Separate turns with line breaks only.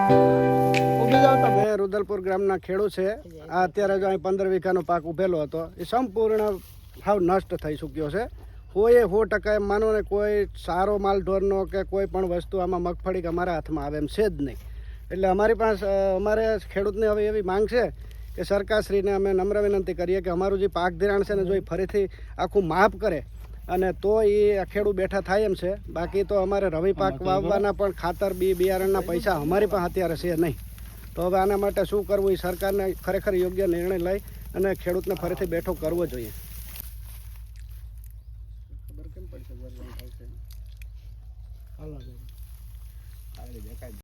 ઉભી જાવ તો મેં રુદલપુર ગામના ખેડૂત છે. આ અત્યારે જો અહીં 15 વીઘાનો પાક ઉભેલો હતો એ સંપૂર્ણ સાવ નષ્ટ થઈ ચૂક્યો છે. કોઈએ 100% એમ માનો ને કોઈ સારો માલ ઢોરનો કે કોઈ પણ વસ્તુ આમાં મગફળી કે અમારા હાથમાં આવે એમ છે જ નહીં. એટલે અમારી પાસે અમારે ખેડૂતને હવે એવી માંગ છે કે સરકારશ્રીને અમે નમ્ર વિનંતી કરીએ કે અમારું જે પાક ધિરાણ છે ને જો એ ફરીથી આખું માફ કરે અને તો એ ખેડૂત બેઠા થાય એમ છે. બાકી તો અમારે રવિ પાક વાવવાના પણ ખાતર બિયારણના પૈસા અમારી પાસે અત્યારે છે નહીં. તો હવે આના માટે શું કરવું એ સરકારને ખરેખર યોગ્ય નિર્ણય લઈ અને ખેડૂતને ફરીથી બેઠો કરવો જોઈએ. ખબર કેમ પડશે?